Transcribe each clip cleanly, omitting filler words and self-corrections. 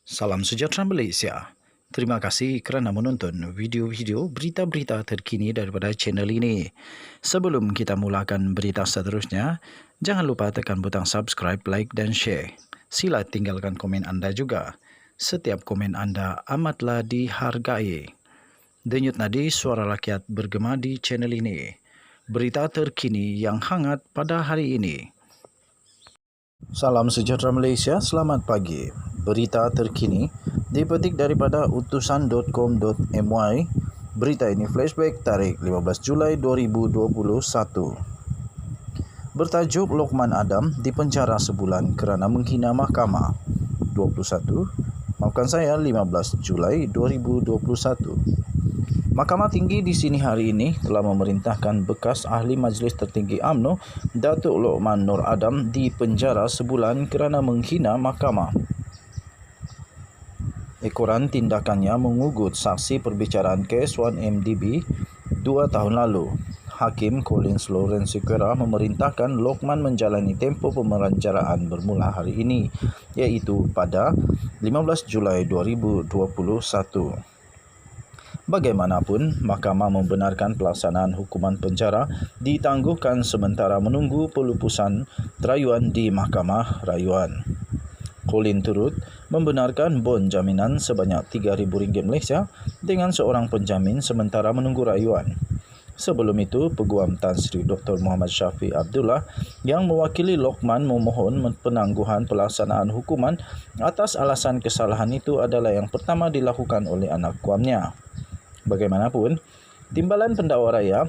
Salam sejahtera Malaysia. Terima kasih kerana menonton video-video berita-berita terkini daripada channel ini. Sebelum kita mulakan berita seterusnya, jangan lupa tekan butang subscribe, like dan share. Sila tinggalkan komen anda juga. Setiap komen anda amatlah dihargai. Denyut nadi suara rakyat bergema di channel ini. Berita terkini yang hangat pada hari ini. Salam sejahtera Malaysia, selamat pagi. Berita terkini dipetik daripada utusan.com.my. Berita ini flashback tarikh 15 Julai 2021. Bertajuk Lokman Adam dipenjara sebulan kerana menghina mahkamah. 15 Julai 2021. Mahkamah Tinggi di sini hari ini telah memerintahkan bekas Ahli Majlis Tertinggi UMNO Datuk Lokman Nur Adam dipenjara sebulan kerana menghina mahkamah. Ekoran tindakannya mengugut saksi perbicaraan kes 1MDB 2 tahun lalu. Hakim Collins Lawrence Sequeira memerintahkan Lokman menjalani tempoh pemerancaraan bermula hari ini, iaitu pada 15 Julai 2021. Bagaimanapun, mahkamah membenarkan pelaksanaan hukuman penjara ditangguhkan sementara menunggu pelupusan rayuan di Mahkamah Rayuan. Colin turut membenarkan bon jaminan sebanyak RM3,000 Malaysia dengan seorang penjamin sementara menunggu rayuan. Sebelum itu, Peguam Tan Sri Dr. Muhammad Syafiq Abdullah yang mewakili Lokman memohon penangguhan pelaksanaan hukuman atas alasan kesalahan itu adalah yang pertama dilakukan oleh anak guamnya. Bagaimanapun, Timbalan Pendakwa Raya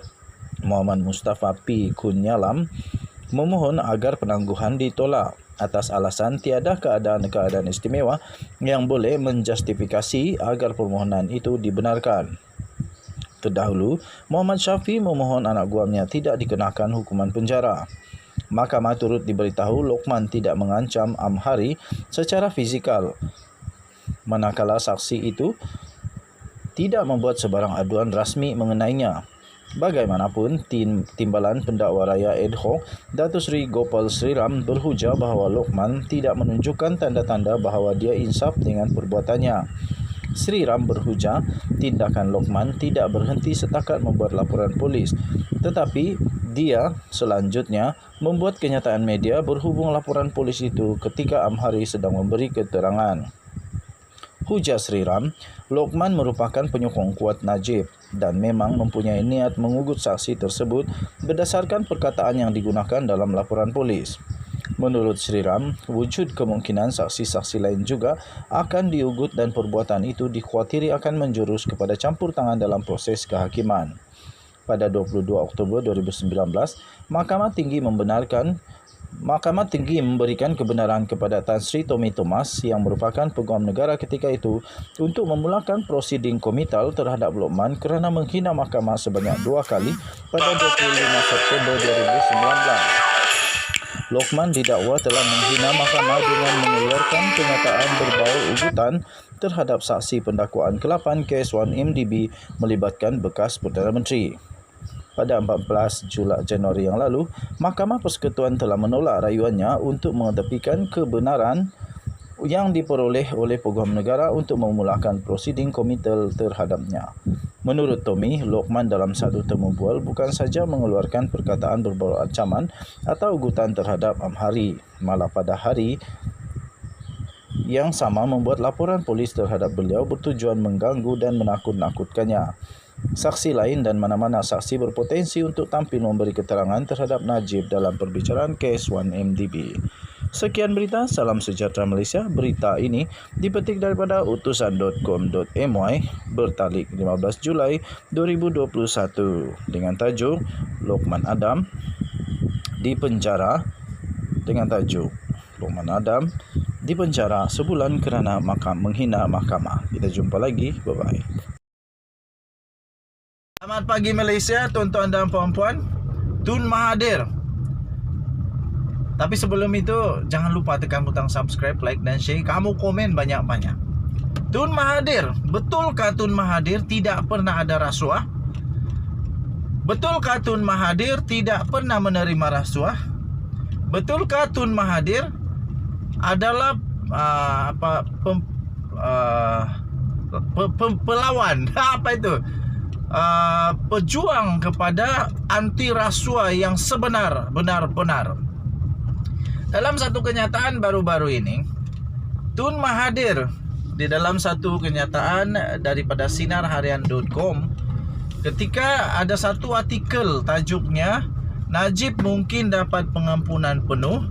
Muhammad Mustafa P. Kunyalam memohon agar penangguhan ditolak atas alasan tiada keadaan-keadaan istimewa yang boleh menjustifikasi agar permohonan itu dibenarkan. Terdahulu, Muhammad Syafiq memohon anak guamnya tidak dikenakan hukuman penjara. Mahkamah turut diberitahu Lokman tidak mengancam Amhari secara fizikal, manakala saksi itu tidak membuat sebarang aduan rasmi mengenainya. Bagaimanapun, Timbalan Pendakwa Raya Ad Hoc Datuk Seri Gopal Sriram berhujah bahawa Lokman tidak menunjukkan tanda-tanda bahawa dia insaf dengan perbuatannya. Sriram berhujah tindakan Lokman tidak berhenti setakat membuat laporan polis, tetapi dia selanjutnya membuat kenyataan media berhubung laporan polis itu ketika Amhari sedang memberi keterangan. Hujah Sriram, Lokman merupakan penyokong kuat Najib dan memang mempunyai niat mengugut saksi tersebut berdasarkan perkataan yang digunakan dalam laporan polis. Menurut Sriram, wujud kemungkinan saksi-saksi lain juga akan diugut dan perbuatan itu dikhawatiri akan menjurus kepada campur tangan dalam proses kehakiman. Pada 22 Oktober 2019, Mahkamah Tinggi memberikan kebenaran kepada Tan Sri Tommy Thomas yang merupakan Peguam Negara ketika itu untuk memulakan prosiding komital terhadap Lokman kerana menghina mahkamah sebanyak 2 kali pada 25 September 2019. Lokman didakwa telah menghina mahkamah dengan mengeluarkan kenyataan berbau ugutan terhadap saksi pendakwaan ke-8 kes 1MDB melibatkan bekas Perdana Menteri. Pada 14 Januari yang lalu, Mahkamah Persekutuan telah menolak rayuannya untuk mengetepikan kebenaran yang diperoleh oleh Peguam Negara untuk memulakan prosiding komitel terhadapnya. Menurut Tommy, Lokman dalam satu temu bual bukan saja mengeluarkan perkataan berbau ancaman atau ugutan terhadap Amhari, malah pada hari yang sama membuat laporan polis terhadap beliau bertujuan mengganggu dan menakut-nakutkannya. Saksi lain dan mana-mana saksi berpotensi untuk tampil memberi keterangan terhadap Najib dalam perbicaraan kes 1MDB. Sekian berita, salam sejahtera Malaysia. Berita ini dipetik daripada utusan.com.my bertarikh 15 Julai 2021 dengan tajuk Lokman Adam dipenjara sebulan kerana menghina mahkamah. Kita jumpa lagi. Bye-bye. Selamat pagi Malaysia, tuan-tuan dan puan-puan. Tun Mahathir. Tapi sebelum itu, jangan lupa tekan butang subscribe, like dan share. Kamu komen banyak-banyak. Tun Mahathir, betulkah Tun Mahathir tidak pernah ada rasuah? Betulkah Tun Mahathir tidak pernah menerima rasuah? Betulkah Tun Mahathir adalah pelawan apa itu pejuang kepada anti rasuah yang benar-benar. Dalam satu kenyataan baru-baru ini, Tun Mahathir di dalam satu kenyataan daripada sinarharian.com, ketika ada satu artikel tajuknya Najib mungkin dapat pengampunan penuh,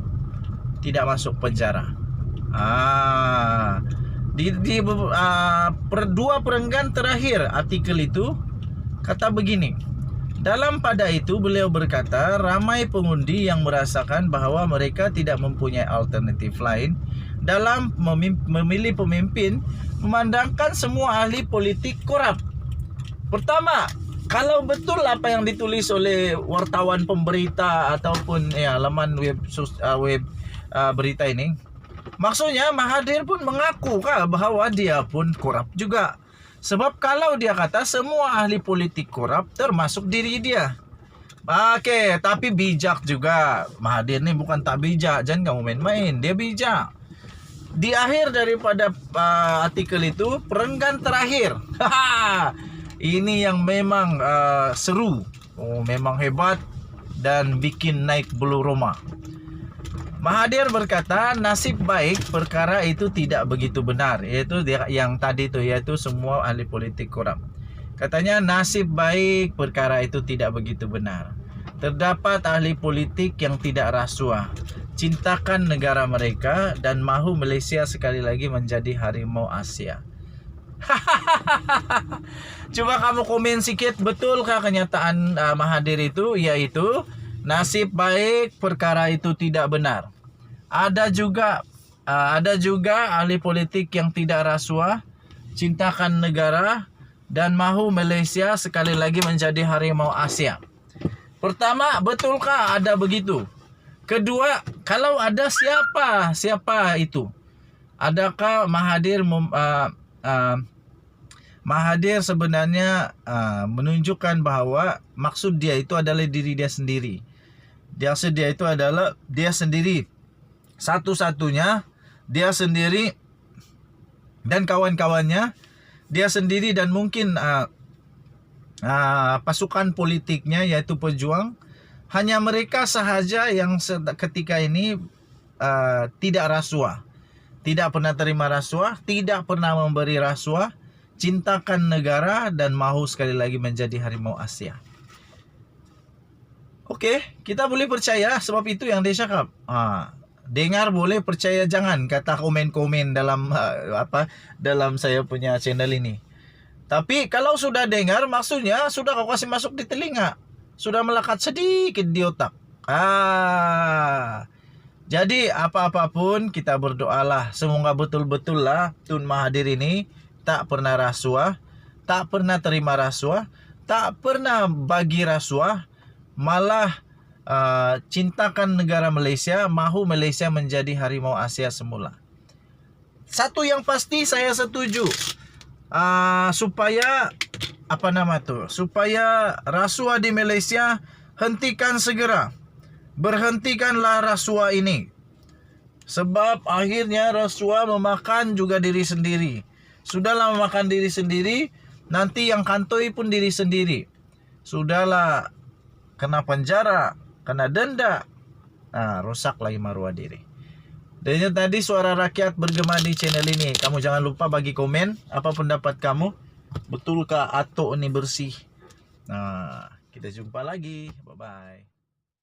tidak masuk penjara. Dua perenggan terakhir artikel itu kata begini. Dalam pada itu beliau berkata, ramai pengundi yang merasakan bahwa mereka tidak mempunyai alternatif lain dalam memilih pemimpin, memandangkan semua ahli politik korup. Pertama, kalau betul apa yang ditulis oleh wartawan pemberita ataupun laman web berita ini, maksudnya Mahathir pun mengaku bahwa dia pun korup juga. Sebab kalau dia kata semua ahli politik korup termasuk diri dia. Oke, tapi bijak juga. Mahathir ini bukan tak bijak, jangan kamu main-main, dia bijak. Di akhir daripada artikel itu, perenggan terakhir. Ini yang memang seru, memang hebat dan bikin naik bulu roma. Mahathir berkata, nasib baik perkara itu tidak begitu benar. Yaitu yang tadi itu, yaitu semua ahli politik korup. Katanya nasib baik perkara itu tidak begitu benar. Terdapat ahli politik yang tidak rasuah, cintakan negara mereka dan mahu Malaysia sekali lagi menjadi harimau Asia. Coba kamu komen sikit, betulkah kenyataan Mahathir itu? Yaitu nasib baik perkara itu tidak benar. Ada juga ahli politik yang tidak rasuah, cintakan negara dan mahu Malaysia sekali lagi menjadi harimau Asia. Pertama, betulkah ada begitu? Kedua, kalau ada, siapa itu? Adakah Mahathir sebenarnya menunjukkan bahwa maksud dia itu adalah diri dia sendiri. Dia itu adalah dia sendiri. Satu-satunya dia sendiri dan kawan-kawannya, dia sendiri dan mungkin pasukan politiknya yaitu pejuang, hanya mereka sahaja yang ketika ini tidak rasuah, tidak pernah terima rasuah, tidak pernah memberi rasuah, cintakan negara dan mahu sekali lagi menjadi harimau Asia. Oke, kita boleh percaya sebab itu yang dia cakap. Dengar boleh, percaya jangan, kata komen-komen dalam dalam saya punya channel ini. Tapi kalau sudah dengar, maksudnya sudah kau kasih masuk di telinga, sudah melekat sedikit di otak. Jadi apa-apapun kita berdoalah, semoga betul-betul lah Tun Mahathir ini tak pernah rasuah, tak pernah terima rasuah, tak pernah bagi rasuah, malah cintakan negara Malaysia, mahu Malaysia menjadi harimau Asia semula. Satu yang pasti saya setuju, supaya supaya rasuah di Malaysia hentikan segera. Berhentikanlah rasuah ini. Sebab akhirnya rasuah memakan juga diri sendiri. Sudahlah memakan diri sendiri, nanti yang kantoi pun diri sendiri. Sudahlah kena penjara, kena denda, rusak lagi maruah diri. Dan tadi suara rakyat bergema di channel ini. Kamu jangan lupa bagi komen apa pendapat kamu. Betulkah Atok ini bersih? Kita jumpa lagi. Bye-bye.